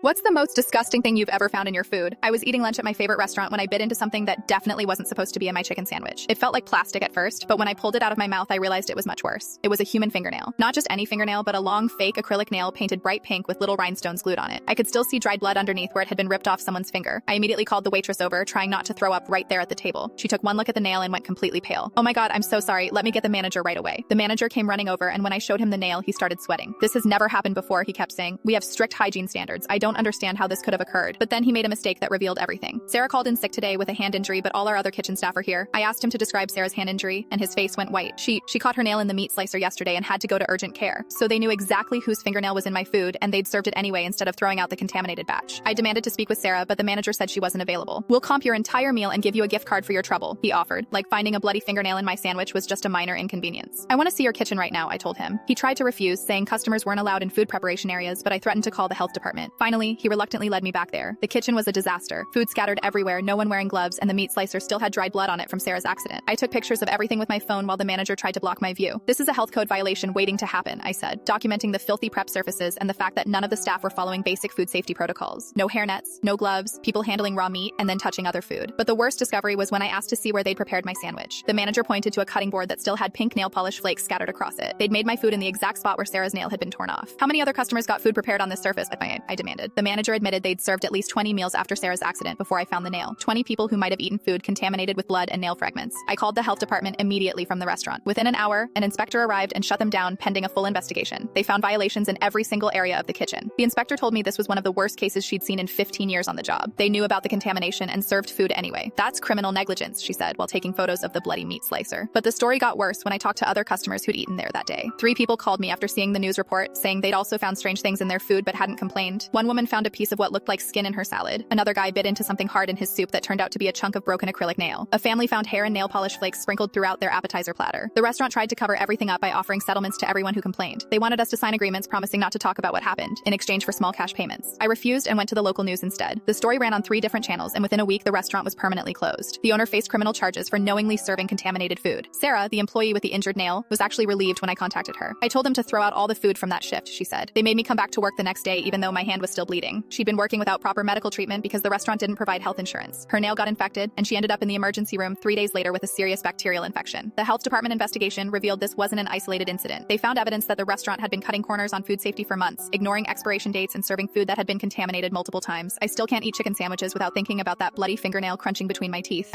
What's the most disgusting thing you've ever found in your food? I was eating lunch at my favorite restaurant when I bit into something that definitely wasn't supposed to be in my chicken sandwich. It felt like plastic at first, but when I pulled it out of my mouth, I realized it was much worse. It was a human fingernail. Not just any fingernail, but a long, fake acrylic nail painted bright pink with little rhinestones glued on it. I could still see dried blood underneath where it had been ripped off someone's finger. I immediately called the waitress over, trying not to throw up right there at the table. She took one look at the nail and went completely pale. "Oh my god, I'm so sorry. Let me get the manager right away." The manager came running over, and when I showed him the nail, he started sweating. "This has never happened before," he kept saying. "We have strict hygiene standards. I don't understand how this could have occurred." But then he made a mistake that revealed everything. Sarah called in sick today with a hand injury, but all our other kitchen staff are here. I asked him to describe Sarah's hand injury, and his face went white. She caught her nail in the meat slicer yesterday and had to go to urgent care. So they knew exactly whose fingernail was in my food, and they'd served it anyway instead of throwing out the contaminated batch. I demanded to speak with Sarah, but the manager said she wasn't available. "We'll comp your entire meal and give you a gift card for your trouble," he offered, like finding a bloody fingernail in my sandwich was just a minor inconvenience. "I want to see your kitchen right now," I told him. He tried to refuse, saying customers weren't allowed in food preparation areas, but I threatened to call the health department. Finally, he reluctantly led me back there. The kitchen was a disaster. Food scattered everywhere, no one wearing gloves, and the meat slicer still had dried blood on it from Sarah's accident. I took pictures of everything with my phone while the manager tried to block my view. "This is a health code violation waiting to happen," I said, documenting the filthy prep surfaces and the fact that none of the staff were following basic food safety protocols. No hairnets, no gloves, people handling raw meat, and then touching other food. But the worst discovery was when I asked to see where they'd prepared my sandwich. The manager pointed to a cutting board that still had pink nail polish flakes scattered across it. They'd made my food in the exact spot where Sarah's nail had been torn off. "How many other customers got food prepared on this surface?" I demanded. The manager admitted they'd served at least 20 meals after Sarah's accident before I found the nail. 20 people who might have eaten food contaminated with blood and nail fragments. I called the health department immediately from the restaurant. Within an hour, an inspector arrived and shut them down pending a full investigation. They found violations in every single area of the kitchen. The inspector told me this was one of the worst cases she'd seen in 15 years on the job. They knew about the contamination and served food anyway. "That's criminal negligence," she said while taking photos of the bloody meat slicer. But the story got worse when I talked to other customers who'd eaten there that day. 3 people called me after seeing the news report, saying they'd also found strange things in their food but hadn't complained. One woman found a piece of what looked like skin in her salad. Another guy bit into something hard in his soup that turned out to be a chunk of broken acrylic nail. A family found hair and nail polish flakes sprinkled throughout their appetizer platter. The restaurant tried to cover everything up by offering settlements to everyone who complained. They wanted us to sign agreements promising not to talk about what happened, in exchange for small cash payments. I refused and went to the local news instead. The story ran on 3 different channels, and within a week, the restaurant was permanently closed. The owner faced criminal charges for knowingly serving contaminated food. Sarah, the employee with the injured nail, was actually relieved when I contacted her. "I told them to throw out all the food from that shift," she said. "They made me come back to work the next day even though my hand was still bleeding." She'd been working without proper medical treatment because the restaurant didn't provide health insurance. Her nail got infected, and she ended up in the emergency room 3 days later with a serious bacterial infection. The health department investigation revealed this wasn't an isolated incident. They found evidence that the restaurant had been cutting corners on food safety for months, ignoring expiration dates and serving food that had been contaminated multiple times. I still can't eat chicken sandwiches without thinking about that bloody fingernail crunching between my teeth.